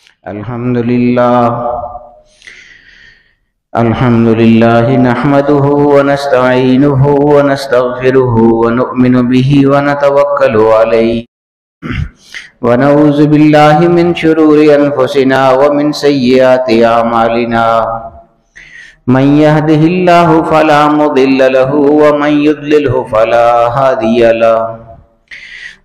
الحمد لله نحمده ونستعينه ونستغفره ونؤمن به ونتوكل عليه ونعوذ بالله من شرور أنفسنا ومن سيئات أعمالنا من يهده الله فلا مضل له ومن يضلله فلا هادي له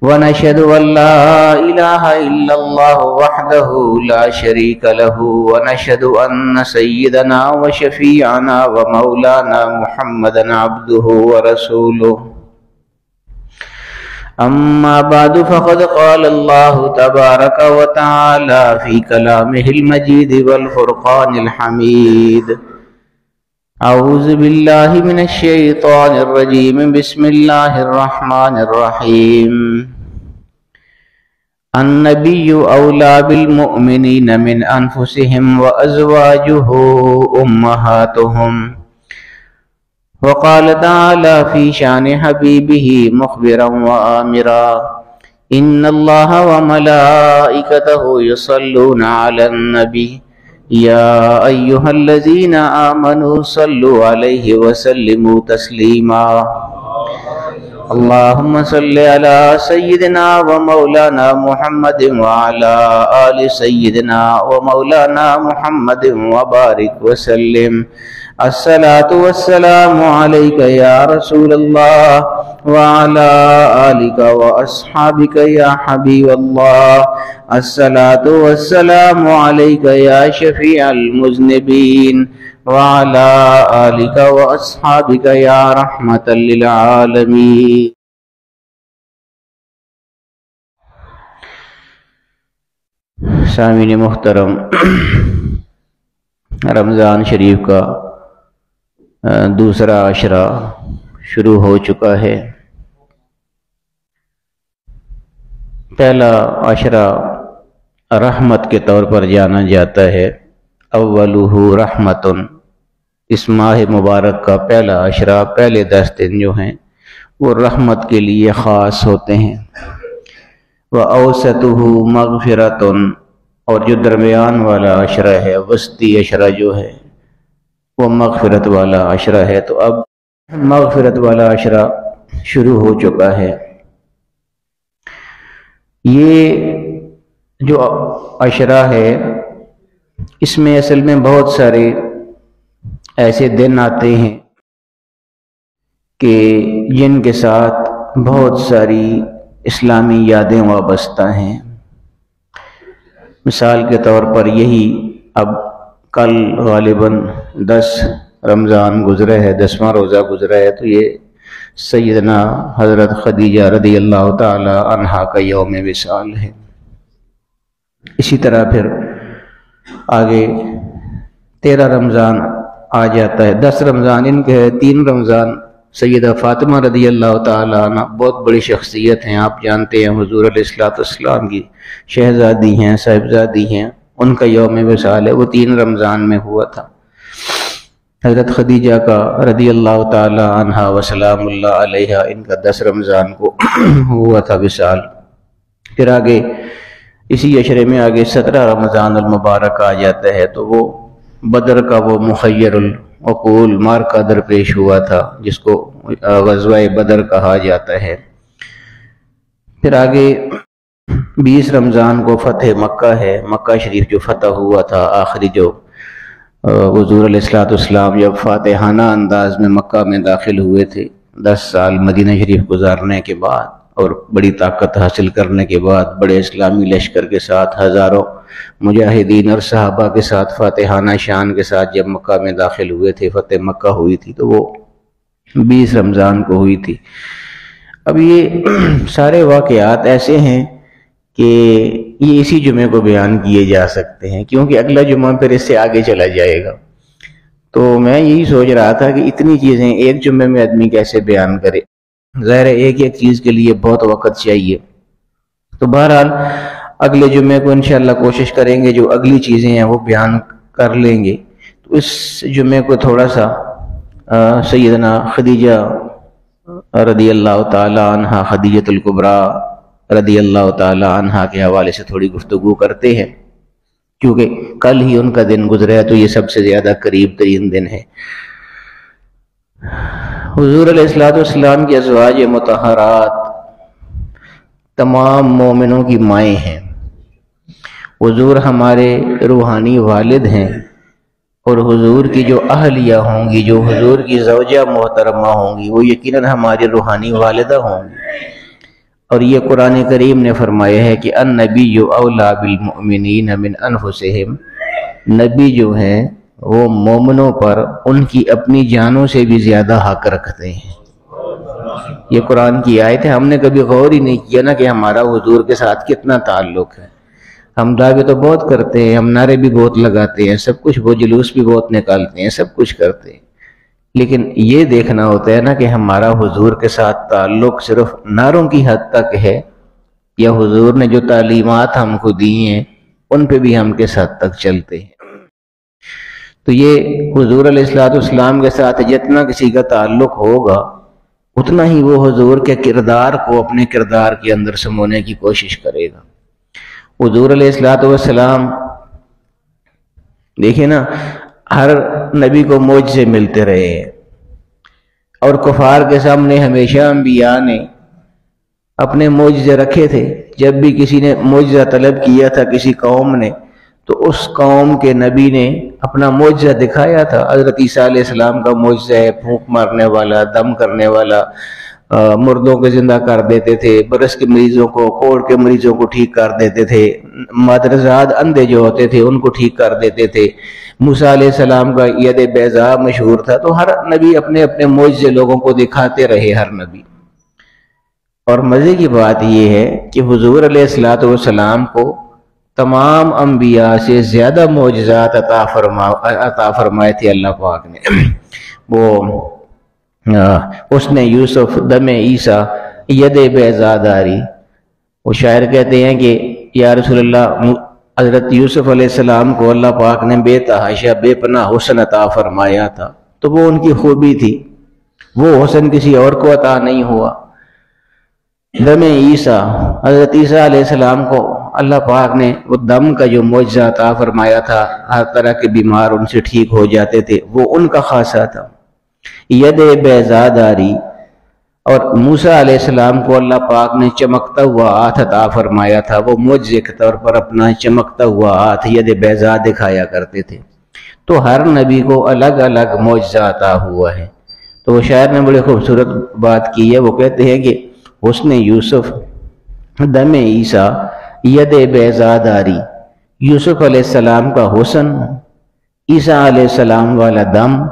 ونشهد أن لا إله إلا الله وحده لا شريك له ونشهد أن سيدنا وشفيعنا ومولانا محمدا عبده ورسوله أما بعد فقد قال الله تبارك وتعالى في كلامه المجيد والفرقان الحميد أعوذ بالله من الشيطان الرجيم بسم الله الرحمن الرحيم النبي أولى بالمؤمنين من أنفسهم وأزواجه أمهاتهم وقال تعالى في شان حبيبه مخبرا وآمرا إن الله وملائكته يصلون على النبي يا أيها الذين آمنوا صلوا عليه وسلموا تسليما اللهم صل على سيدنا ومولانا محمد وعلى آل سيدنا ومولانا محمد وبارك وسلم الصلاة والسلام عليك يا رسول الله وعلى آلك وأصحابك يا حبيب الله الصلاة والسلام عليك يا شفيع المذنبين وعلى آلك وأصحابك يا رحمة للعالمين. سامعین محترم، رمضان شریف کا دوسرا عشرہ شروع ہو چکا ہے۔ پہلا عشرہ رحمت کے طور پر جانا جاتا ہے، اولہ رحمتن۔ اس ماہ مبارک کا پہلا عشرہ، پہلے 10 دن جو ہیں وہ رحمت کے لیے خاص ہوتے ہیں۔ وَأَوْسَطُهُ مَغْفِرَةٌ، اور جو درمیان والا عشرہ ہے، وسطی عشرہ جو ہے وہ مغفرت والا عشرہ ہے۔ تو اب مغفرت والا عشرہ شروع ہو چکا ہے۔ یہ جو عشرہ ہے اس میں اصل میں بہت سارے ایسے دن آتے ہیں کہ جن کے ساتھ بہت ساری اسلامی یادیں وابستہ ہیں۔ مثال کے طور پر یہی اب کل غالباً 10 رمضان گزرے ہے، 10واں روزہ گزرا ہے، تو یہ سیدنا حضرت خدیجہ رضی اللہ تعالی عنہا کا یوم وصال ہے۔ اسی طرح پھر آگے 13 رمضان آ جاتا ہے، 10 رمضان ان کے ہے، 3 رمضان سیدہ فاطمہ رضی اللہ تعالی عنہ بہت بڑی شخصیت ہیں، آپ جانتے ہیں، حضور علیہ السلام کی شہزادی ہیں، صاحبزادی ہیں، ان کا یوم وصال ہے، وہ 3 رمضان میں ہوا تھا۔ حضرت خدیجہ کا رضی اللہ تعالی عنہ وسلام اللہ علیہ ان کا 10 رمضان کو ہوا تھا وصال۔ پھر آگے اسی عشرے میں آگے 17 رمضان المبارک آ جاتا ہے، تو وہ بدر کا وہ مخیر العقول معرکہ درپیش ہوا تھا جس کو غزوہ بدر کہا جاتا ہے۔ پھر آگے 20 رمضان کو فتح مکہ ہے، مکہ شریف جو فتح ہوا تھا، آخری جو حضور علیہ السلام جب فاتحانہ انداز میں مکہ میں داخل ہوئے تھے 10 سال مدینہ شریف گزارنے کے بعد اور بڑی طاقت حاصل کرنے کے بعد، بڑے اسلامی لشکر کے ساتھ، ہزاروں مجاہدین اور صحابہ کے ساتھ، فاتحانہ شان کے ساتھ جب مکہ میں داخل ہوئے تھے، فتح مکہ ہوئی تھی، تو وہ 20 رمضان کو ہوئی تھی۔ اب یہ سارے واقعات ایسے ہیں کہ یہ اسی جمعے کو بیان کیے جا سکتے ہیں، کیونکہ اگلا جمعہ پھر اس سے آگے چلا جائے گا۔ تو میں یہی سوچ رہا تھا کہ اتنی چیزیں ایک جمعے میں آدمی کیسے بیان کرے، ظاہر ہے ایک ایک چیز کے لیے بہت وقت چاہیے۔ تو بہرحال اگلے جمعے کو انشاءاللہ کوشش کریں گے جو اگلی چیزیں ہیں وہ بیان کر لیں گے۔ تو اس جمعے کو تھوڑا سا سیدنا خدیجہ رضی اللہ تعالی عنہ، خدیجۃ الکبریٰ رضی اللہ تعالی عنہ کے حوالے سے تھوڑی گفتگو کرتے ہیں، کیونکہ کل ہی ان کا دن گزرا ہے تو یہ سب سے زیادہ قریب ترین دن ہے۔ حضور علیہ الصلوۃ والسلام کی ازواج مطہرات تمام مومنوں کی مائیں ہیں۔ حضور ہمارے روحانی والد ہیں، اور حضور کی جو اہلیہ ہوں گی، جو حضور کی زوجہ محترمہ ہوں گی، وہ یقیناً ہماری روحانی والدہ ہوں گی۔ اور یہ قرآن کریم نے فرمایا ہے کہ النبی اولیٰ بالمؤمنین من انفسہم، نبی جو ہیں وہ مومنوں پر ان کی اپنی جانوں سے بھی زیادہ حق رکھتے ہیں۔ یہ قرآن کی آیت ہے۔ ہم نے کبھی غور ہی نہیں کیا نا کہ ہمارا حضور کے ساتھ کتنا تعلق ہے۔ ہم دعوے تو بہت کرتے ہیں، ہم نعرے بھی بہت لگاتے ہیں، سب کچھ، وہ جلوس بھی بہت نکالتے ہیں، سب کچھ کرتے ہیں، لیکن یہ دیکھنا ہوتا ہے نا کہ ہمارا حضور کے ساتھ تعلق صرف نعروں کی حد تک ہے، یا حضور نے جو تعلیمات ہم کو دی ہیں ان پہ بھی ہم کس حد تک چلتے ہیں۔ تو یہ حضور علیہ الصلوۃ والسلام کے ساتھ جتنا کسی کا تعلق ہوگا، اتنا ہی وہ حضور کے کردار کو اپنے کردار کے اندر سمونے کی کوشش کرے گا۔ حضور علیہ الصلوۃ والسلام دیکھیں نا، ہر نبی کو معجزے ملتے رہے ہیں، اور کفار کے سامنے ہمیشہ انبیاء نے اپنے معجزے رکھے تھے۔ جب بھی کسی نے معجزہ طلب کیا تھا کسی قوم نے، تو اس قوم کے نبی نے اپنا معجزہ دکھایا تھا۔ حضرت عیسیٰ علیہ السلام کا معجزہ ہے، پھونک مارنے والا، دم کرنے والا، مردوں کو زندہ کر دیتے تھے، برس کے مریضوں کو، کوڑ کے مریضوں کو ٹھیک کر دیتے تھے، مادرزاد اندھے جو ہوتے تھے ان کو ٹھیک کر دیتے تھے۔ موسیٰ علیہ السلام کا ید بیضاء مشہور تھا۔ تو ہر نبی اپنے اپنے معجزے لوگوں کو دکھاتے رہے، ہر نبی۔ اور مزے کی بات یہ ہے کہ حضور علیہ الصلوۃ والسلام کو تمام انبیاء سے زیادہ معجزات عطا فرمائے تھے اللہ پاک نے۔ وہ اس نے یوسف، دم عیسیٰ، ید بیضاء داری۔ وہ شاعر کہتے ہیں کہ یا رسول اللہ، حضرت یوسف علیہ السلام کو اللہ پاک نے بے تحاشا بے پناہ حسن عطا فرمایا تھا، تو وہ ان کی خوبی تھی، وہ حسن کسی اور کو عطا نہیں ہوا۔ دم عیسیٰ، حضرت عیسیٰ علیہ السلام کو اللہ پاک نے وہ دم کا جو معجزہ عطا فرمایا تھا، ہر طرح کے بیمار ان سے ٹھیک ہو جاتے تھے، وہ ان کا خاصہ تھا۔ ید بیضاء داری، اور موسیٰ علیہ السلام کو اللہ پاک نے چمکتا ہوا ہاتھ عطا فرمایا تھا، وہ معجزے کے طور پر اپنا چمکتا ہوا ہاتھ ید بیضاء دکھایا کرتے تھے۔ تو ہر نبی کو الگ الگ معجزہ عطا ہوا ہے۔ تو وہ شاعر نے بڑی خوبصورت بات کی ہے، وہ کہتے ہیں کہ حسن یوسف، دم عیسیٰ، ید بیضاء داری۔ یوسف علیہ السلام کا حسن، عیسیٰ علیہ السلام والا دم،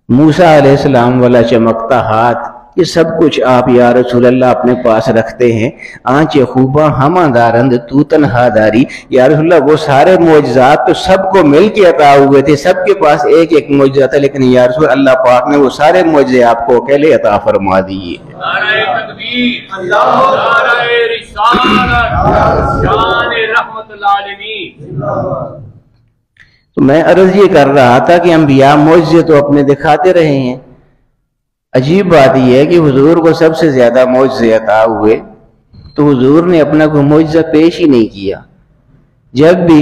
موسیٰ علیہ السلام والا چمکتا ہاتھ، یہ سب کچھ آپ یا رسول اللہ اپنے پاس رکھتے ہیں۔ آنچ خوباں ہمہ دارند تو تنہا داری، یا رسول اللہ وہ سارے معجزات تو سب کو مل کے عطا ہوئے تھے، سب کے پاس ایک ایک معجزہ تھا، لیکن یا رسول اللہ پاک نے وہ سارے معجزے آپ کو اکیلے عطا فرما دیے۔ نعرہ تکبیر، نعرہ رسالت، شان رحمت العالمین۔ تو میں عرض یہ کر رہا تھا کہ انبیاء معجزے تو اپنے دکھاتے رہے ہیں۔ عجیب بات یہ ہے کہ حضور کو سب سے زیادہ معجزے عطا ہوئے، تو حضور نے اپنا کوئی معجزہ پیش ہی نہیں کیا۔ جب بھی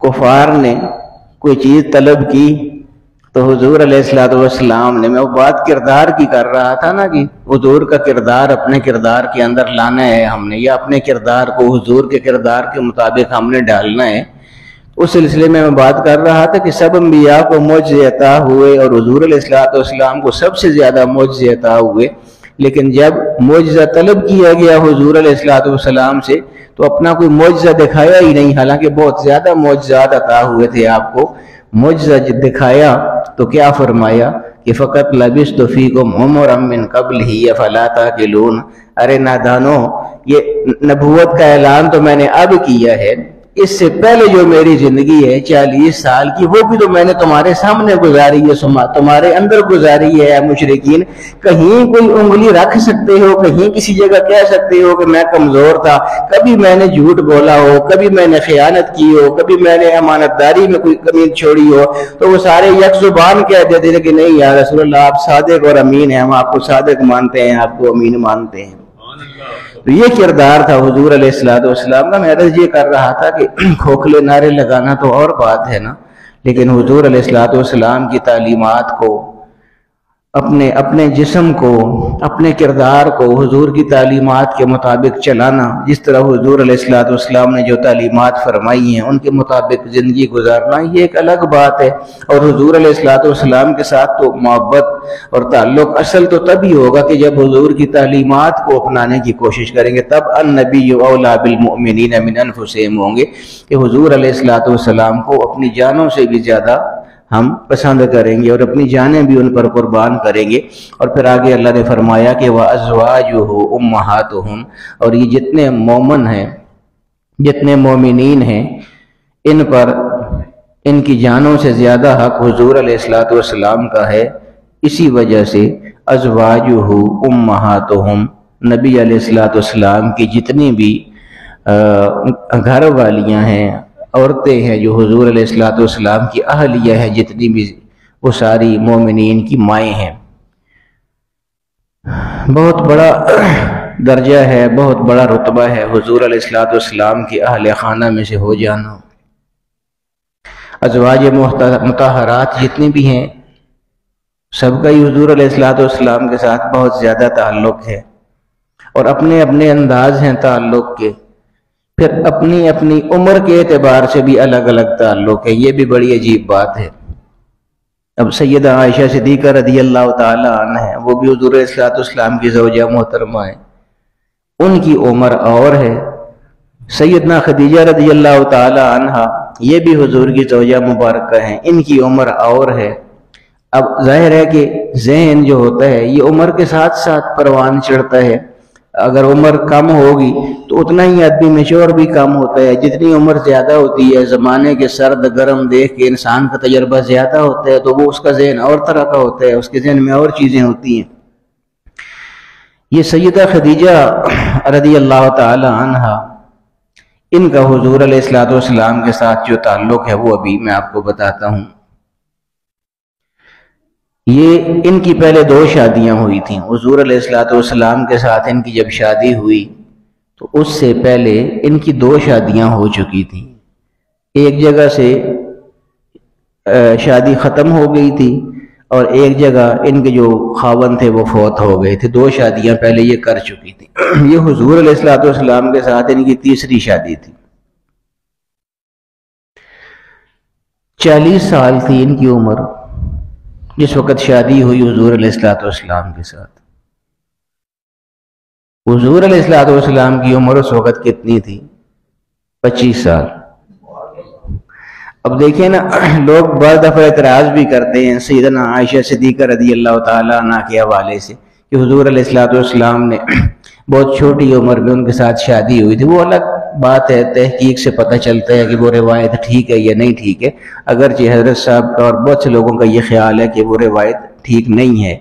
کفار نے کوئی چیز طلب کی تو حضور علیہ الصلوۃ والسلام نے، میں وہ بات کردار کی کر رہا تھا نا کہ حضور کا کردار اپنے کردار کے اندر لانا ہے ہم نے، یا اپنے کردار کو حضور کے کردار کے مطابق ہم نے ڈالنا ہے۔ اس سلسلے میں بات کر رہا تھا کہ سب انبیاء کو معجزے عطا ہوئے، اور حضور علیہ الصلوۃ والسلام کو سب سے زیادہ معجزے عطا ہوئے، لیکن جب معجزہ طلب کیا گیا حضور علیہ الصلوۃ والسلام سے تو اپنا کوئی معجزہ دکھایا ہی نہیں، حالانکہ بہت زیادہ معجزات عطا ہوئے تھے آپ کو۔ معجزہ دکھایا تو کیا فرمایا کہ فقط لبثت فیکم عمرا من قبلہ افلا تعقلون، ارے نادانو، یہ نبوت کا اعلان تو میں نے اب کیا ہے، اس سے پہلے جو میری زندگی ہے 40 سال کی، وہ بھی تو میں نے تمہارے سامنے گزاری ہے، تمہارے اندر گزاری ہے۔ اے مشرکین، کہیں کوئی انگلی رکھ سکتے ہو، کہیں کسی جگہ کہہ سکتے ہو کہ میں کمزور تھا، کبھی میں نے جھوٹ بولا ہو، کبھی میں نے خیانت کی ہو، کبھی میں نے امانت داری میں کوئی کمی چھوڑی ہو، تو وہ سارے یک زبان کہہ دیتے تھے کہ نہیں یا رسول اللہ آپ صادق اور امین ہیں، ہم آپ کو صادق مانتے ہیں، آپ کو امین مانتے ہیں۔ تو یہ کردار تھا حضور علیہ الصلوۃ والسلام کا۔ میں عرض یہ کر رہا تھا کہ کھوکھلے نعرے لگانا تو اور بات ہے نا، لیکن حضور علیہ الصلوۃ والسلام کی تعلیمات کو، اپنے جسم کو، اپنے کردار کو حضور کی تعلیمات کے مطابق چلانا، جس طرح حضور علیہ الصلوۃ والسلام نے جو تعلیمات فرمائی ہیں ان کے مطابق زندگی گزارنا، یہ ایک الگ بات ہے۔ اور حضور علیہ الصلوۃ والسلام کے ساتھ تو محبت اور تعلق اصل تو تبھی ہوگا کہ جب حضور کی تعلیمات کو اپنانے کی کوشش کریں گے، تب النبی اولیٰ بالمؤمنین من انفسہم ہوں گے، کہ حضور علیہ الصلوۃ والسلام کو اپنی جانوں سے بھی زیادہ ہم پسند کریں گے اور اپنی جانیں بھی ان پر قربان کریں گے۔ اور پھر آگے اللہ نے فرمایا کہ وَأَزْوَاجُهُ أُمَّهَاتُهُمْ، اور یہ جتنے مومن ہیں، جتنے مومنین ہیں، ان پر ان کی جانوں سے زیادہ حق حضور علیہ الصلوۃ والسلام کا ہے۔ اسی وجہ سے أَزْوَاجُهُ أُمَّهَاتُهُمْ، نبی علیہ الصلوۃ والسلام کی جتنی بھی گھر والیاں ہیں، عورتیں ہیں جو حضور علیہ الصلوۃ والسلام کی اہلیہ ہیں، جتنی بھی، وہ ساری مومنین کی مائیں ہیں۔ بہت بڑا درجہ ہے، بہت بڑا رتبہ ہے حضور علیہ الصلوۃ والسلام کی اہل خانہ میں سے ہو جانا۔ ازواج مطہرات جتنی بھی ہیں، سب کا ہی حضور علیہ الصلوۃ والسلام کے ساتھ بہت زیادہ تعلق ہے، اور اپنے اپنے انداز ہیں تعلق کے، پھر اپنی اپنی عمر کے اعتبار سے بھی الگ الگ تعلق ہے۔ یہ بھی بڑی عجیب بات ہے۔ اب سیدہ عائشہ صدیقہ رضی اللہ تعالی عنہ ہے، وہ بھی حضور علیہ الصلوۃ والسلام کی زوجہ محترمہ ہے، ان کی عمر اور ہے۔ سیدنا خدیجہ رضی اللہ تعالی عنہ، یہ بھی حضور کی زوجہ مبارکہ ہیں، ان کی عمر اور ہے۔ اب ظاہر ہے کہ ذہن جو ہوتا ہے یہ عمر کے ساتھ ساتھ پروان چڑھتا ہے۔ اگر عمر کم ہوگی تو اتنا ہی آدمی میچور بھی کم ہوتا ہے۔ جتنی عمر زیادہ ہوتی ہے، زمانے کے سرد گرم دیکھ کے انسان کا تجربہ زیادہ ہوتا ہے، تو وہ اس کا ذہن اور طرح کا ہوتا ہے، اس کے ذہن میں اور چیزیں ہوتی ہیں۔ یہ سیدہ خدیجہ رضی اللہ تعالی عنہ، ان کا حضور علیہ الصلوۃ والسلام کے ساتھ جو تعلق ہے وہ ابھی میں آپ کو بتاتا ہوں۔ یہ ان کی پہلے 2 شادیاں ہوئی تھیں۔ حضور علیہ الصلوۃ والسلام کے ساتھ ان کی جب شادی ہوئی تو اس سے پہلے ان کی 2 شادیاں ہو چکی تھیں۔ ایک جگہ سے شادی ختم ہو گئی تھی، اور ایک جگہ ان کے جو خاوند تھے وہ فوت ہو گئے تھے۔ 2 شادیاں پہلے یہ کر چکی تھی۔ یہ حضور علیہ الصلوۃ والسلام کے ساتھ ان کی تیسری شادی تھی۔ 40 سال تھی ان کی عمر جس وقت شادی ہوئی حضور علیہ الصلوۃ والسلام کے ساتھ۔ حضور علیہ الصلوۃ والسلام کی عمر اس وقت کتنی تھی؟ 25 سال۔ اب دیکھیں نا، لوگ بعض دفعہ اعتراض بھی کرتے ہیں سیدنا عائشہ صدیقہ رضی اللہ تعالیٰ عنہ کے حوالے سے کہ حضور علیہ الصلوۃ والسلام نے بہت چھوٹی عمر میں ان کے ساتھ شادی ہوئی تھی۔ وہ الگ بات ہے، تحقیق سے پتہ چلتا ہے کہ وہ روایت ٹھیک ہے یا نہیں ٹھیک ہے، اگرچہ حضرت صاحب کا اور بہت سے لوگوں کا یہ خیال ہے کہ وہ روایت ٹھیک نہیں ہے۔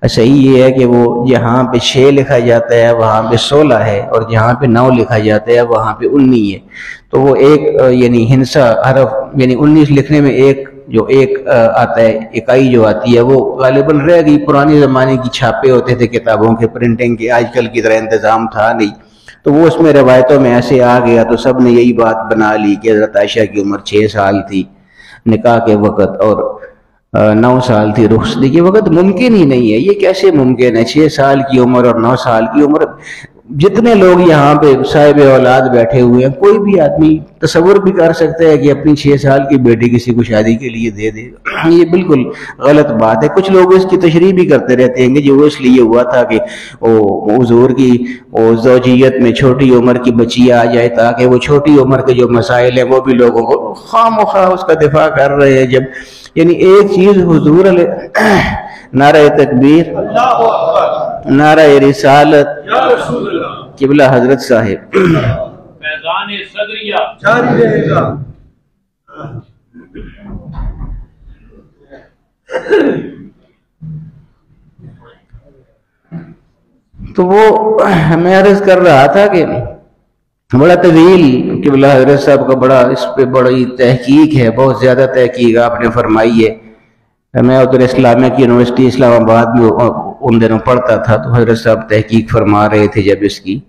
صحیح یہ ہے کہ وہ جہاں پہ 6 لکھا جاتا ہے وہاں پہ 16 ہے، اور جہاں پہ 9 لکھا جاتا ہے وہاں پہ 19 ہے۔ تو وہ ایک یعنی ہنسا حرف، یعنی 19 لکھنے میں ایک آتا ہے، اکائی جو آتی ہے وہ غالباً رہ گئی۔ پرانے زمانے کی چھاپے ہوتے تھے کتابوں کے، پرنٹنگ کے، آج کل کی طرح انتظام تھا نہیں، تو وہ اس میں روایتوں میں ایسے آ گیا، تو سب نے یہی بات بنا لی کہ حضرت عائشہ کی عمر 6 سال تھی نکاح کے وقت، اور 9 سال تھی رخصتی کے وقت۔ ممکن ہی نہیں ہے، یہ کیسے ممکن ہے 6 سال کی عمر اور 9 سال کی عمر؟ جتنے لوگ یہاں پہ صاحب اولاد بیٹھے ہوئے ہیں، کوئی بھی آدمی تصور بھی کر سکتا ہے کہ اپنی 6 سال کی بیٹی کسی کو شادی کے لیے دے دے گا۔ یہ بالکل غلط بات ہے۔ کچھ لوگ اس کی تشریح بھی کرتے رہتے ہیں کہ جو وہ اس لیے ہوا تھا کہ حضور کی زوجیت میں چھوٹی عمر کی بچی آ جائے، تاکہ وہ چھوٹی عمر کے جو مسائل ہیں وہ بھی لوگوں کو خواہ مخواہ اس کا دفاع کر رہے ہیں۔ جب یعنی ایک چیز حضور علیہ نعرہ تکبیر، نعرہ رسالت، قبلہ حضرت صاحب، فیضان صدریہ جاری رہے گا۔ تو وہ میں عرض کر رہا تھا کہ بڑا طویل قبلہ حضرت صاحب کا بڑا اس پہ بڑی تحقیق ہے، بہت زیادہ تحقیق آپ نے فرمائی ہے۔ میں ادھر اسلامیہ کی یونیورسٹی اسلام آباد میں ان دنوں پڑھتا تھا، تو حضرت صاحب تحقیق فرما رہے تھے جب اس کی،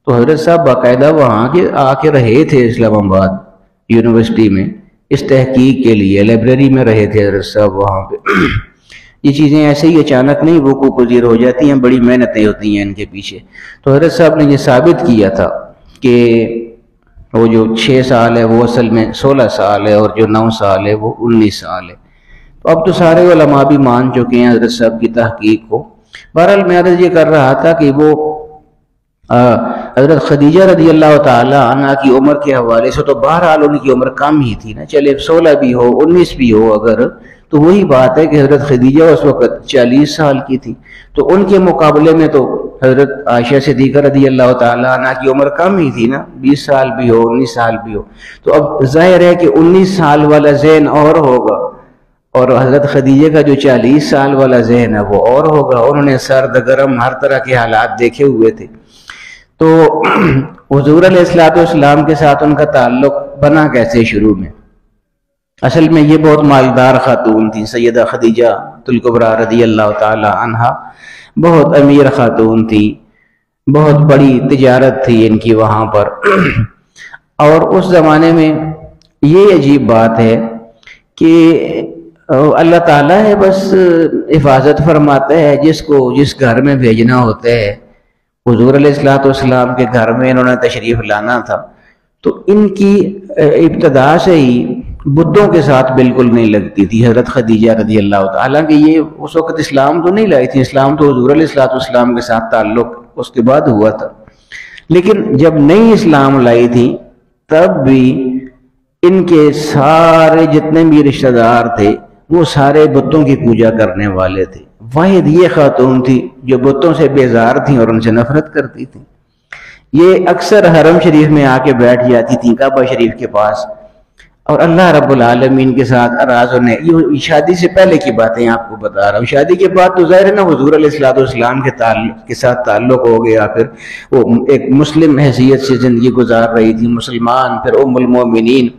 تو حضرت صاحب باقاعدہ وہاں کے آ کے رہے تھے اسلام آباد یونیورسٹی میں اس تحقیق کے لیے، لائبریری میں رہے تھے حضرت صاحب وہاں پہ۔ یہ چیزیں ایسے ہی اچانک نہیں وقوع پذیر ہو جاتی ہیں، بڑی محنتیں ہوتی ہیں ان کے پیچھے۔ تو حضرت صاحب نے یہ ثابت کیا تھا کہ وہ جو 6 سال ہے وہ اصل میں 16 سال ہے، اور جو 9 سال ہے وہ 19 سال ہے۔ تو اب تو سارے علماء بھی مان چکے ہیں حضرت صاحب کی تحقیق کو۔ بہرحال میں عرض یہ کر رہا تھا کہ وہ حضرت خدیجہ رضی اللہ تعالی عنہ کی عمر کے حوالے سے تو بہرحال ان کی عمر کم ہی تھی نا، چلے 16 بھی ہو 19 بھی ہو اگر، تو وہی بات ہے کہ حضرت خدیجہ اس وقت 40 سال کی تھی، تو ان کے مقابلے میں تو حضرت عائشہ صدیقہ رضی اللہ تعالی عنہ کی عمر کم ہی تھی نا، 20 سال بھی ہو 19 سال بھی ہو۔ تو اب ظاہر ہے کہ 19 سال والا ذہن اور ہوگا، اور حضرت خدیجہ کا جو 40 سال والا ذہن ہے وہ اور ہوگا۔ انہوں نے سرد گرم ہر طرح کے حالات دیکھے ہوئے تھے۔ تو حضور علیہ السلام کے ساتھ ان کا تعلق بنا کیسے شروع میں؟ اصل میں یہ بہت مالدار خاتون تھی، سیدہ خدیجہ الکبریٰ رضی اللہ تعالی عنہا بہت امیر خاتون تھی، بہت بڑی تجارت تھی ان کی وہاں پر۔ اور اس زمانے میں یہ عجیب بات ہے کہ اللہ تعالیٰ ہے بس حفاظت فرماتا ہے جس کو جس گھر میں بھیجنا ہوتا ہے۔ حضور علیہ السلام کے گھر میں انہوں نے تشریف لانا تھا، تو ان کی ابتدا سے ہی بتوں کے ساتھ بالکل نہیں لگتی تھی حضرت خدیجہ رضی اللہ تعالیٰ۔ حالانکہ یہ اس وقت اسلام تو نہیں لائی تھی، اسلام تو حضور علیہ السلام کے ساتھ تعلق اس کے بعد ہوا تھا، لیکن جب نئی اسلام لائی تھی تب بھی ان کے سارے جتنے بھی رشتہ دار تھے وہ سارے بتوں کی پوجا کرنے والے تھے۔ واحد یہ خاتون تھی جو بتوں سے بیزار تھیں اور ان سے نفرت کرتی تھیں۔ یہ اکثر حرم شریف میں آ کے بیٹھ جاتی تھیں کعبہ شریف کے پاس، اور اللہ رب العالمین کے ساتھ اراز ہونے، یہ شادی سے پہلے کی باتیں آپ کو بتا رہا ہوں۔ شادی کے بعد تو ظاہر ہے نا حضور علیہ السلام کے ساتھ تعلق ہو گیا، پھر وہ ایک مسلم حیثیت سے زندگی گزار رہی تھی، مسلمان، پھر ام المومنین،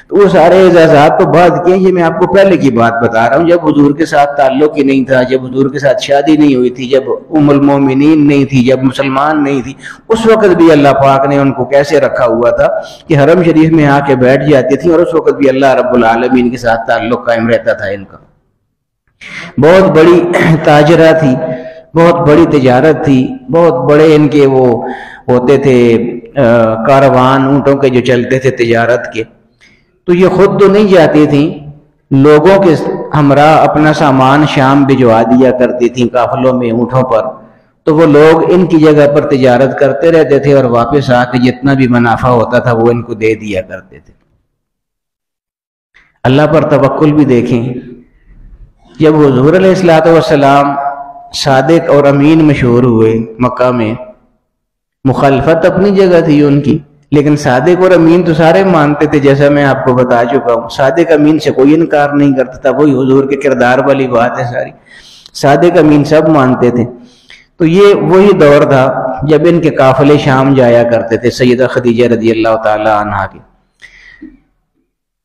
تو وہ سارے اعزازات تو بعد کے، یہ میں آپ کو پہلے کی بات بتا رہا ہوں جب حضور کے ساتھ تعلق ہی نہیں تھا، جب حضور کے ساتھ شادی نہیں ہوئی تھی، جب ام المومنین نہیں تھی، جب مسلمان نہیں تھی، اس وقت بھی اللہ پاک نے ان کو کیسے رکھا ہوا تھا کہ حرم شریف میں آ کے بیٹھ جاتی تھی، اور اس وقت بھی اللہ رب العالمین کے ساتھ تعلق قائم رہتا تھا ان کا۔ بہت بڑی تاجرہ تھی، بہت بڑی تجارت تھی، بہت بڑے ان کے وہ ہوتے تھے کاروان اونٹوں کے جو چلتے تھے تجارت کے۔ تو یہ خود تو نہیں جاتی تھیں، لوگوں کے ہمراہ اپنا سامان شام بھجوا دیا کرتی تھیں قافلوں میں اونٹوں پر، تو وہ لوگ ان کی جگہ پر تجارت کرتے رہتے تھے اور واپس آ کے جتنا بھی منافع ہوتا تھا وہ ان کو دے دیا کرتے تھے۔ اللہ پر توکل بھی دیکھیں، جب حضور علیہ السلام صادق اور امین مشہور ہوئے مکہ میں، مخالفت اپنی جگہ تھی ان کی، لیکن صادق اور امین تو سارے مانتے تھے، جیسا میں آپ کو بتا چکا ہوں۔ صادق امین سے کوئی انکار نہیں کرتا تھا، وہی حضور کے کردار والی بات ہے ساری، صادق امین سب مانتے تھے۔ تو یہ وہی دور تھا جب ان کے قافلے شام جایا کرتے تھے سیدہ خدیجہ رضی اللہ تعالی عنہا کے۔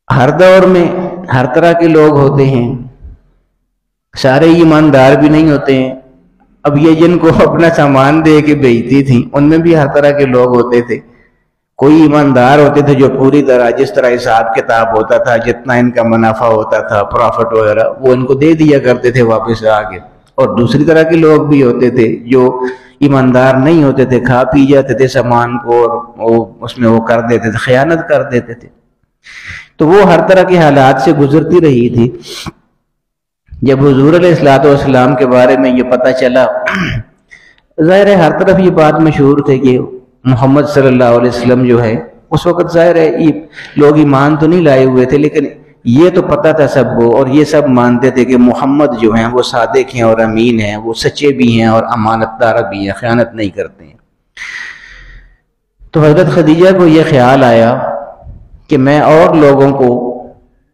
ہر دور میں ہر طرح کے لوگ ہوتے ہیں، سارے ایماندار بھی نہیں ہوتے ہیں۔ اب یہ جن کو اپنا سامان دے کے بھیجتی تھیں ان میں بھی ہر طرح کے لوگ ہوتے تھے۔ کوئی ایماندار ہوتے تھے جو پوری طرح جس طرح حساب کتاب ہوتا تھا، جتنا ان کا منافع ہوتا تھا، پرافٹ وغیرہ، وہ ان کو دے دیا کرتے تھے واپس آ کے۔ اور دوسری طرح کے لوگ بھی ہوتے تھے جو ایماندار نہیں ہوتے تھے، کھا پی جاتے تھے سامان کو اور اس میں وہ کر دیتے تھے، خیانت کر دیتے تھے۔ تو وہ ہر طرح کے حالات سے گزرتی رہی تھی۔ جب حضور علیہ السلام کے بارے میں یہ پتہ چلا، ظاہر ہے ہر طرف یہ بات مشہور تھی کہ محمد صلی اللہ علیہ وسلم جو ہے، اس وقت ظاہر ہے لوگ ایمان تو نہیں لائے ہوئے تھے، لیکن یہ تو پتہ تھا سب کو، اور یہ سب مانتے تھے کہ محمد جو ہیں وہ صادق ہیں اور امین ہیں، وہ سچے بھی ہیں اور امانت دار بھی ہیں، خیانت نہیں کرتے ہیں۔ تو حضرت خدیجہ کو یہ خیال آیا کہ میں اور لوگوں کو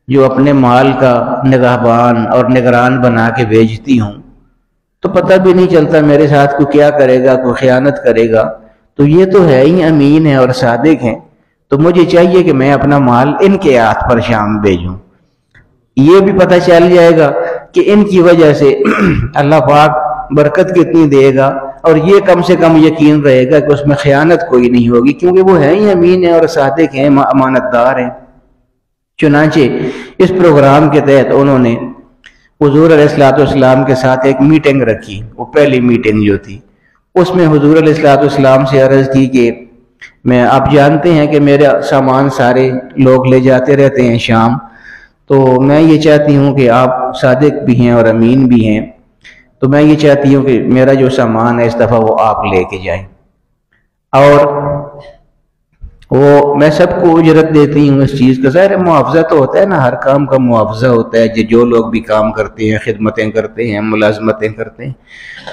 جو اپنے مال کا نگہبان اور نگران بنا کے بھیجتی ہوں، تو پتہ بھی نہیں چلتا میرے ساتھ کوئی کیا کرے گا، کوئی خیانت کرے گا، تو یہ تو ہے ہی امین ہے اور صادق ہیں، تو مجھے چاہیے کہ میں اپنا مال ان کے ہاتھ پر شام بھیجوں۔ یہ بھی پتہ چل جائے گا کہ ان کی وجہ سے اللہ پاک برکت کتنی دے گا، اور یہ کم سے کم یقین رہے گا کہ اس میں خیانت کوئی نہیں ہوگی، کیونکہ وہ ہیں ہی امین ہیں اور صادق ہیں، امانت دار ہیں۔ چنانچہ اس پروگرام کے تحت انہوں نے حضور علیہ الصلوۃ والسلام کے ساتھ ایک میٹنگ رکھی۔ وہ پہلی میٹنگ جو تھی اس میں حضور علیہ الصلوۃ والسلام سے عرض کی کہ آپ جانتے ہیں کہ میرا سامان سارے لوگ لے جاتے رہتے ہیں شام، تو میں یہ چاہتی ہوں کہ آپ صادق بھی ہیں اور امین بھی ہیں، تو میں یہ چاہتی ہوں کہ میرا جو سامان ہے اس دفعہ وہ آپ لے کے جائیں، اور وہ میں سب کو اجرت دیتی ہوں اس چیز کا۔ ظاہر معاوضہ تو ہوتا ہے نا، ہر کام کا معاوضہ ہوتا ہے، جو لوگ بھی کام کرتے ہیں، خدمتیں کرتے ہیں، ملازمتیں کرتے ہیں،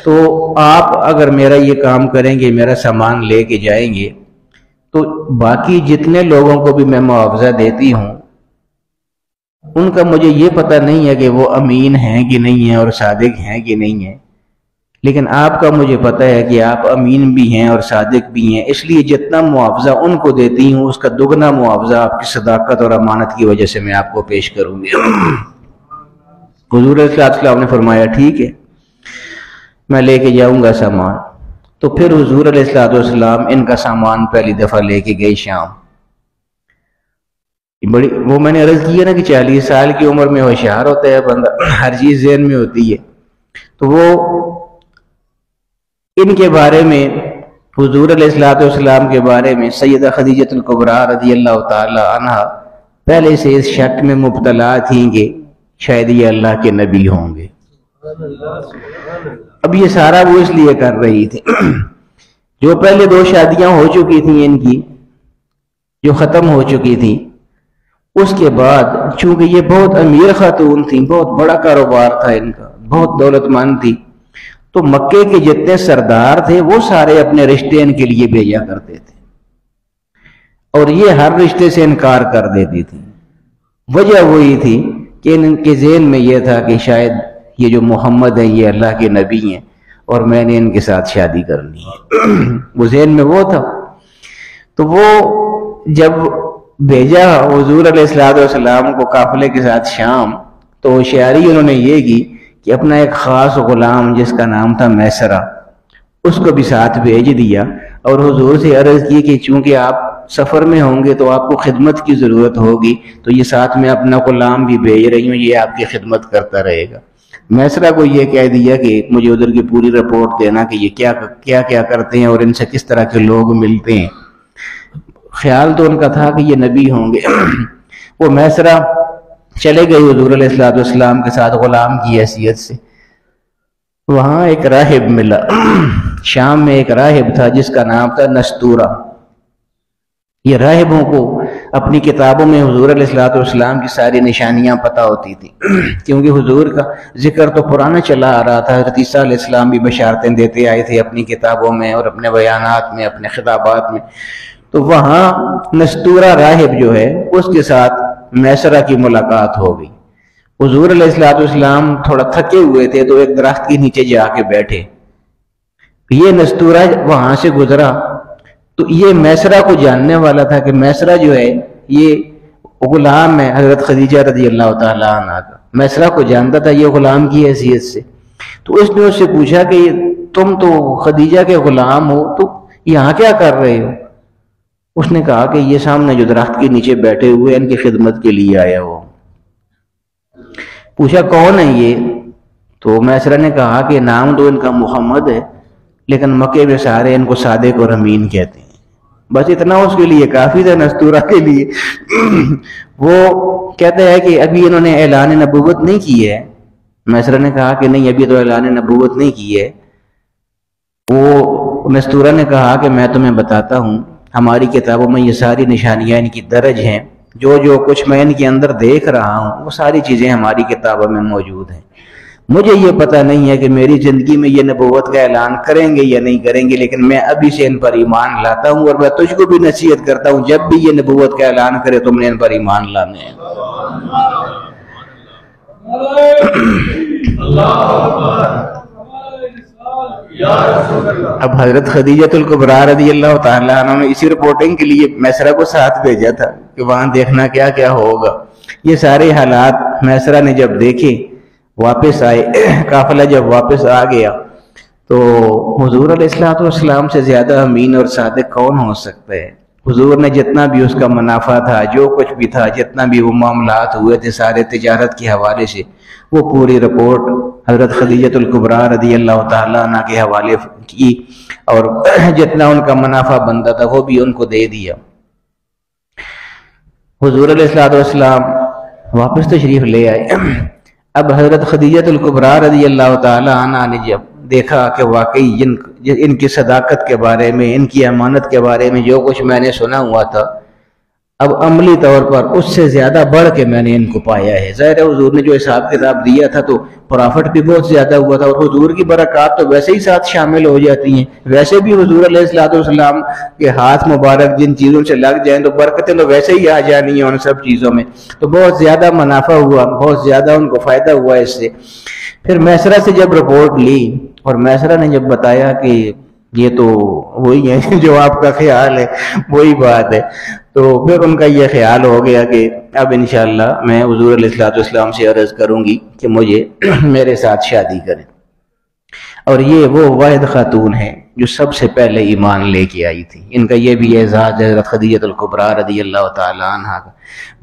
تو آپ اگر میرا یہ کام کریں گے، میرا سامان لے کے جائیں گے، تو باقی جتنے لوگوں کو بھی میں معاوضہ دیتی ہوں ان کا مجھے یہ پتہ نہیں ہے کہ وہ امین ہیں کہ نہیں ہیں اور صادق ہیں کہ نہیں ہیں، لیکن آپ کا مجھے پتہ ہے کہ آپ امین بھی ہیں اور صادق بھی ہیں، اس لیے جتنا معاوضہ ان کو دیتی ہوں اس کا دگنا معاوضہ آپ کی صداقت اور امانت کی وجہ سے میں آپ کو پیش کروں گی۔ حضور علیہ السلام نے فرمایا ٹھیک ہے، میں لے کے جاؤں گا سامان۔ تو پھر حضور علیہ السلام ان کا سامان پہلی دفعہ لے کے گئی شام۔ بڑی وہ میں نے عرض کی ہے نا کہ 40 سال کی عمر میں ہوشیار ہوتا ہے بندہ، ہر چیز ذہن میں ہوتی ہے، تو وہ ان کے بارے میں حضور علیہ السلام کے بارے میں سیدہ خدیجہ الکبریٰ رضی اللہ تعالی عنہ پہلے سے اس شک میں مبتلا تھیں کہ شاید یہ اللہ کے نبی ہوں گے۔ اب یہ سارا وہ اس لیے کر رہی تھی، جو پہلے 2 شادیاں ہو چکی تھیں ان کی، جو ختم ہو چکی تھیں، اس کے بعد چونکہ یہ بہت امیر خاتون تھیں، بہت بڑا کاروبار تھا ان کا، بہت دولت مند تھی، تو مکے کے جتنے سردار تھے وہ سارے اپنے رشتے ان کے لیے بھیجا کرتے تھے، اور یہ ہر رشتے سے انکار کر دیتی تھی۔ وجہ وہی تھی کہ ان کے ذہن میں یہ تھا کہ شاید یہ جو محمد ہے یہ اللہ کے نبی ہیں اور میں نے ان کے ساتھ شادی کرنی ہے، وہ ذہن میں وہ تھا۔ تو وہ جب بھیجا حضور علیہ السلام کو قافلے کے ساتھ شام، تو ہوشیاری انہوں نے یہ کی کہ اپنا ایک خاص غلام جس کا نام تھا میسرہ، اس کو بھی ساتھ بھیج دیا، اور حضور سے عرض کی کہ چونکہ آپ سفر میں ہوں گے تو آپ کو خدمت کی ضرورت ہوگی، تو یہ ساتھ میں اپنا غلام بھی بھیج رہی ہوں، یہ آپ کی خدمت کرتا رہے گا۔ میسرہ کو یہ کہہ دیا کہ مجھے ادھر کی پوری رپورٹ دینا کہ یہ کیا کیا کرتے ہیں اور ان سے کس طرح کے لوگ ملتے ہیں۔ خیال تو ان کا تھا کہ یہ نبی ہوں گے۔ وہ میسرہ چلے گئی حضور علیہ السلام کے ساتھ غلام کی حیثیت سے۔ وہاں ایک راہب ملا، شام میں ایک راہب تھا جس کا نام تھا نستورہ۔ یہ راہبوں کو اپنی کتابوں میں حضور علیہ السلام کی ساری نشانیاں پتہ ہوتی تھی، کیونکہ حضور کا ذکر تو پرانا چلا آ رہا تھا، حضرت عیسیٰ علیہ السلام بھی بشارتیں دیتے آئے تھے اپنی کتابوں میں اور اپنے بیانات میں، اپنے خطابات میں۔ تو وہاں نستورہ راہب جو ہے اس کے ساتھ میسرہ کی ملاقات ہو گئی۔ حضور علیہ السلام تھوڑا تھکے ہوئے تھے تو ایک درخت کے نیچے جا کے بیٹھے۔ یہ نستورہ وہاں سے گزرا تو یہ میسرہ کو جاننے والا تھا کہ میسرہ جو ہے یہ غلام ہے حضرت خدیجہ رضی اللہ تعالی عنہ کا، میسرہ کو جانتا تھا یہ غلام کی حیثیت سے۔ تو اس نے اس سے پوچھا کہ تم تو خدیجہ کے غلام ہو، تو یہاں کیا کر رہے ہو؟ اس نے کہا کہ یہ سامنے جو درخت کے نیچے بیٹھے ہوئے ان کی خدمت کے لیے آیا ہو۔ پوچھا کون ہے یہ؟ تو میسرہ نے کہا کہ نام تو ان کا محمد ہے، لیکن مکے میں سارے ان کو صادق اور امین کہتے ہیں۔ بس اتنا اس کے لیے کافی تھا نستورہ کے لیے۔ وہ کہتا ہے کہ ابھی انہوں نے اعلان نبوت نہیں کی ہے۔ میسرہ نے کہا کہ نہیں، ابھی تو اعلان نبوت نہیں کی ہے۔ وہ نستورہ نے کہا کہ میں تمہیں بتاتا ہوں، ہماری کتابوں میں یہ ساری نشانیاں ان کی درج ہیں، جو کچھ میں ان کے اندر دیکھ رہا ہوں وہ ساری چیزیں ہماری کتابوں میں موجود ہیں۔ مجھے یہ پتہ نہیں ہے کہ میری زندگی میں یہ نبوت کا اعلان کریں گے یا نہیں کریں گے، لیکن میں ابھی سے ان پر ایمان لاتا ہوں، اور میں تجھ کو بھی نصیحت کرتا ہوں جب بھی یہ نبوت کا اعلان کرے تم نے ان پر ایمان لانے ہیں۔ اب حضرت خدیجہ الکبریٰ رضی اللہ تعالیٰ عنہ نے اسی رپورٹنگ کے لیے میسرہ کو ساتھ بھیجا تھا کہ وہاں دیکھنا کیا کیا ہوگا۔ یہ سارے حالات میسرہ نے جب دیکھے، واپس آئے، قافلہ جب واپس آ گیا تو حضور علیہ الصلوۃ والسلام سے زیادہ امین اور صادق کون ہو سکتا ہے؟ حضور نے جتنا بھی اس کا منافع تھا، جو کچھ بھی تھا، جتنا بھی وہ معاملات ہوئے تھے سارے تجارت کے حوالے سے، وہ پوری رپورٹ حضرت خدیجہ الکبریٰ رضی اللہ تعالیٰ عنہ کے حوالے کی، اور جتنا ان کا منافع بنتا تھا وہ بھی ان کو دے دیا۔ حضور علیہ الصلوۃ والسلام واپس تشریف لے آئے۔ اب حضرت خدیجہ الکبریٰ رضی اللہ تعالیٰ عنہ نے جب دیکھا کہ واقعی ان کی صداقت کے بارے میں، ان کی امانت کے بارے میں جو کچھ میں نے سنا ہوا تھا، اب عملی طور پر اس سے زیادہ بڑھ کے میں نے ان کو پایا ہے۔ ظاہر ہے حضور نے جو حساب کتاب دیا تھا تو پرافٹ بھی بہت زیادہ ہوا تھا، اور حضور کی برکات تو ویسے ہی ساتھ شامل ہو جاتی ہیں۔ ویسے بھی حضور علیہ الصلوۃ والسلام کے ہاتھ مبارک جن چیزوں سے لگ جائیں تو برکتیں تو ویسے ہی آ جانی ہیں ان سب چیزوں میں، تو بہت زیادہ منافع ہوا، بہت زیادہ ان کو فائدہ ہوا اس سے۔ پھر میسرہ سے جب رپورٹ لی اور میسرہ نے جب بتایا کہ یہ تو وہی ہے جو آپ کا خیال ہے، وہی بات ہے، تو پھر ان کا یہ خیال ہو گیا کہ اب انشاءاللہ میں حضور علیہ الصلوۃ والسلام سے عرض کروں گی کہ مجھے میرے ساتھ شادی کریں۔ اور یہ وہ واحد خاتون ہے جو سب سے پہلے ایمان لے کے آئی تھی۔ ان کا یہ بھی اعزاز حضرت خدیجہ الکبریٰ رضی اللہ تعالی عنہ کا۔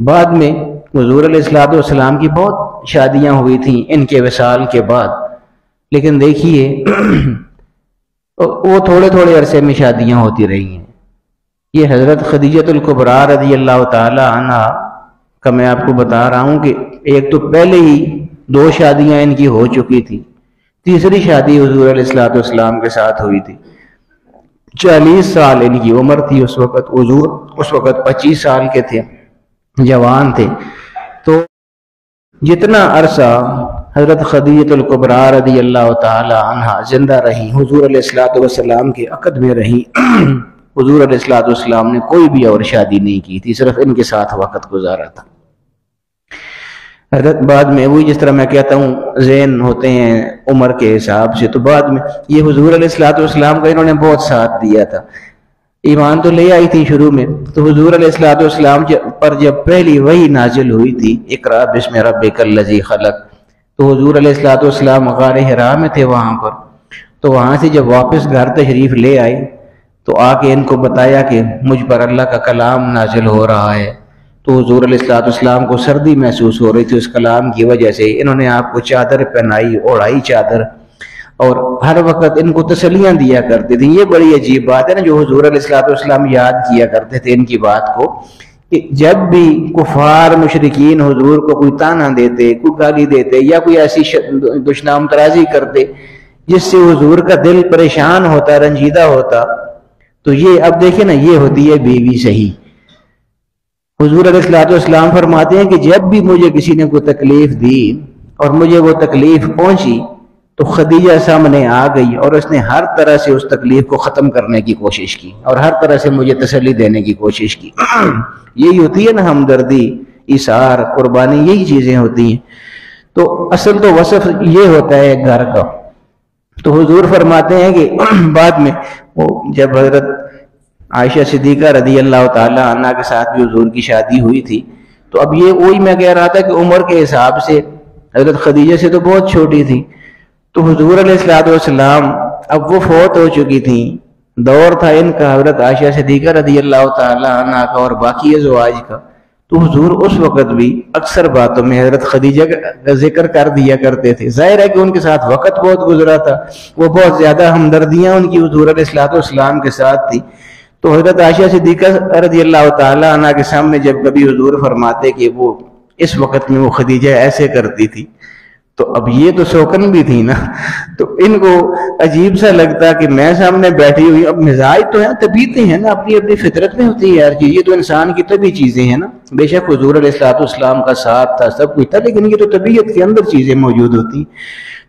بعد میں حضور علیہ الصلوۃ والسلام کی بہت شادیاں ہوئی تھیں ان کے وصال کے بعد، لیکن دیکھیے وہ تھوڑے تھوڑے عرصے میں شادیاں ہوتی رہی ہیں۔ یہ حضرت خدیجہ الکبریٰ رضی اللہ تعالی عنہ کا میں آپ کو بتا رہا ہوں کہ ایک تو پہلے ہی 2 شادیاں ان کی ہو چکی تھی، تیسری شادی حضور علیہ الصلوۃ والسلام کے ساتھ ہوئی تھی۔ 40 سال ان کی عمر تھی اس وقت، حضور اس وقت 25 سال کے تھے، جوان تھے۔ تو جتنا عرصہ حضرت خدیجہ الکبریٰ رضی اللہ تعالی عنہ زندہ رہی، حضور علیہ الصلوۃ والسلام کے عقد میں رہی، حضور علیہ الصلوۃ والسلام نے کوئی بھی اور شادی نہیں کی تھی، صرف ان کے ساتھ وقت گزارا تھا۔ حضرت بعد میں وہی جس طرح میں کہتا ہوں ذہن ہوتے ہیں عمر کے حساب سے، تو بعد میں یہ حضور علیہ الصلوۃ والسلام کا انہوں نے بہت ساتھ دیا تھا۔ ایمان تو لے آئی تھی شروع میں، تو حضور علیہ الصلوۃ والسلام پر جب پہلی وحی نازل ہوئی تھی اقرأ بسم ربک الذی خلق، تو حضور علیہ الصلوۃ والسلام غار حرا میں تھے وہاں پر، تو وہاں سے جب واپس گھر تشریف لے آئے تو آ کے ان کو بتایا کہ مجھ پر اللہ کا کلام نازل ہو رہا ہے۔ تو حضور علیہ الصلوۃ والسلام کو سردی محسوس ہو رہی تھی اس کلام کی وجہ سے، انہوں نے آپ کو چادر پہنائی، اوڑھائی چادر، اور ہر وقت ان کو تسلیاں دیا کرتے تھے۔ یہ بڑی عجیب بات ہے نا، جو حضور علیہ الصلوۃ والسلام یاد کیا کرتے تھے ان کی بات کو، کہ جب بھی کفار مشرکین حضور کو کوئی تانا دیتے، کوئی گالی دیتے یا کوئی ایسی دشنام ترازی کرتے جس سے حضور کا دل پریشان ہوتا، رنجیدہ ہوتا، تو یہ اب دیکھیں نا، یہ ہوتی ہے بیوی صحیح۔ حضور علیہ الصلوۃ والسلام فرماتے ہیں کہ جب بھی مجھے کسی نے کوئی تکلیف دی اور مجھے وہ تکلیف پہنچی تو خدیجہ سامنے آ گئی اور اس نے ہر طرح سے اس تکلیف کو ختم کرنے کی کوشش کی اور ہر طرح سے مجھے تسلی دینے کی کوشش کی۔ یہی ہوتی ہے نا ہمدردی، ایثار، قربانی، یہی چیزیں ہوتی ہیں۔ تو اصل تو وصف یہ ہوتا ہے گھر کا۔ تو حضور فرماتے ہیں کہ بعد میں جب حضرت عائشہ صدیقہ رضی اللہ تعالی عنہ کے ساتھ بھی حضور کی شادی ہوئی تھی، تو اب یہ وہی میں کہہ رہا تھا کہ عمر کے حساب سے حضرت خدیجہ سے تو بہت چھوٹی تھی، تو حضور علیہ الصلوۃ والسلام اب وہ فوت ہو چکی تھیں، دور تھا ان کا حضرت عائشہ صدیقہ رضی اللہ تعالی عنہ کا اور باقی ازواج کا، تو حضور اس وقت بھی اکثر باتوں میں حضرت خدیجہ کا ذکر کر دیا کرتے تھے۔ ظاہر ہے کہ ان کے ساتھ وقت بہت گزرا تھا، وہ بہت زیادہ ہمدردیاں ان کی حضور علیہ الصلوۃ والسلام کے ساتھ تھی۔ تو حضرت عائشہ صدیقہ رضی اللہ تعالی عنہ کے سامنے جب کبھی حضور فرماتے کہ وہ اس وقت میں وہ خدیجہ ایسے کرتی تھی، تو اب یہ تو سوکن بھی تھی نا، تو ان کو عجیب سا لگتا کہ میں سامنے بیٹھی ہوئی، اب مزاج تو ہے، طبیعتیں ہیں نا، اپنی اپنی فطرت میں ہوتی ہے ہر چیز، یہ تو انسان کی طبعی چیزیں ہیں نا۔ بے شک حضور علیہ الصلوۃ والسلام کا ساتھ تھا، سب کچھ تھا، لیکن یہ تو طبیعت کے اندر چیزیں موجود ہوتی۔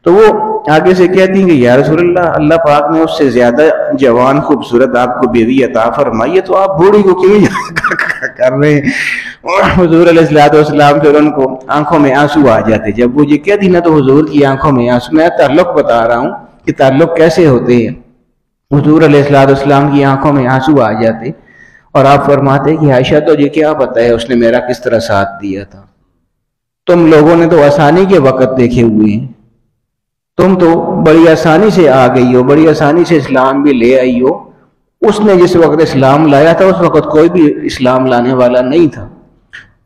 تو وہ آگے سے کہتی ہیں کہ یا رسول اللہ، اللہ پاک نے اس سے زیادہ جوان خوبصورت آپ کو بیوی عطا فرمائی ہے، تو آپ بوڑھی کو کیوں کر رہے ہیں؟ حضور علیہ الصلوۃ والسلام پھر ان کو آنکھوں میں آنسو آ جاتے، جب وہ یہ کہتی نا تو حضور کی آنکھوں میں آنسو۔ میں تعلق بتا رہا ہوں کہ تعلق کیسے ہوتے ہیں۔ حضور علیہ الصلوۃ والسلام کی آنکھوں میں آنسو آ جاتے اور آپ فرماتے کہ عائشہ تو یہ کیا پتہ ہے اس نے میرا کس طرح ساتھ دیا تھا، تم لوگوں نے تو آسانی کے وقت دیکھے ہوئے ہیں، تم تو بڑی آسانی سے آ گئی ہو، بڑی آسانی سے اسلام بھی لے آئی ہو۔ اس نے جس وقت اسلام لایا تھا اس وقت کوئی بھی اسلام لانے والا نہیں تھا۔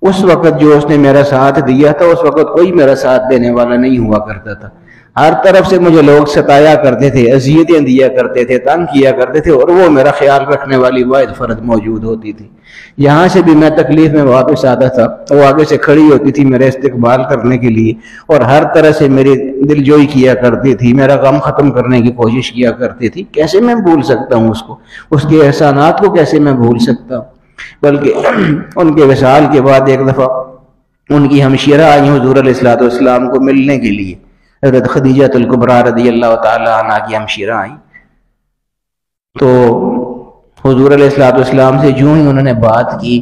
اس وقت جو اس نے میرا ساتھ دیا تھا اس وقت کوئی میرا ساتھ دینے والا نہیں ہوا کرتا تھا۔ ہر طرف سے مجھے لوگ ستایا کرتے تھے، اذیتیں دیا کرتے تھے، تنگ کیا کرتے تھے، اور وہ میرا خیال رکھنے والی واحد فرد موجود ہوتی تھی۔ یہاں سے بھی میں تکلیف میں واپس آتا تھا، وہ آگے سے کھڑی ہوتی تھی میرے استقبال کرنے کے لیے، اور ہر طرح سے میری دل جوئی کیا کرتی تھی، میرا غم ختم کرنے کی کوشش کیا کرتی تھی۔ کیسے میں بھول سکتا ہوں اس کو، اس کے احسانات کو کیسے میں بھول سکتا ہوں؟ بلکہ ان کے وصال کے بعد ایک دفعہ ان کی ہمشیرہ آئی حضور علیہ الصلوۃ والسلام کو ملنے کے لیے، حضرت خدیجہ الکبریٰ رضی اللہ تعالی عنہا کی ہمشیرہ آئیں، تو حضور علیہ الصلوۃ والسلام سے جو ہی انہوں نے بات کی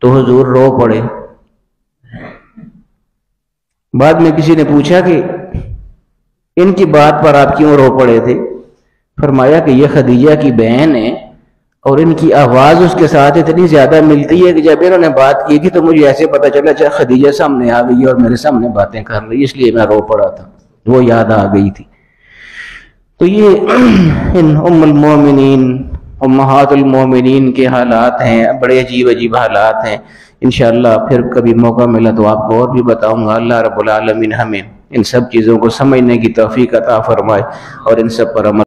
تو حضور رو پڑے۔ بعد میں کسی نے پوچھا کہ ان کی بات پر آپ کیوں رو پڑے تھے؟ فرمایا کہ یہ خدیجہ کی بہن ہے اور ان کی آواز اس کے ساتھ اتنی زیادہ ملتی ہے کہ جب انہوں نے بات کی تو مجھے ایسے پتا چلا چاہے خدیجہ سامنے آ گئی اور میرے سامنے باتیں کر رہی، اس لیے میں رو پڑا تھا، وہ یاد آ گئی تھی۔ تو یہ ان ام المومنین امہات المومنین کے حالات ہیں، بڑے عجیب عجیب حالات ہیں۔ انشاءاللہ پھر کبھی موقع ملا تو آپ کو اور بھی بتاؤں گا۔ اللہ رب العالمین ہمیں ان سب چیزوں کو سمجھنے کی توفیق عطا فرمائے اور ان سب پر عمل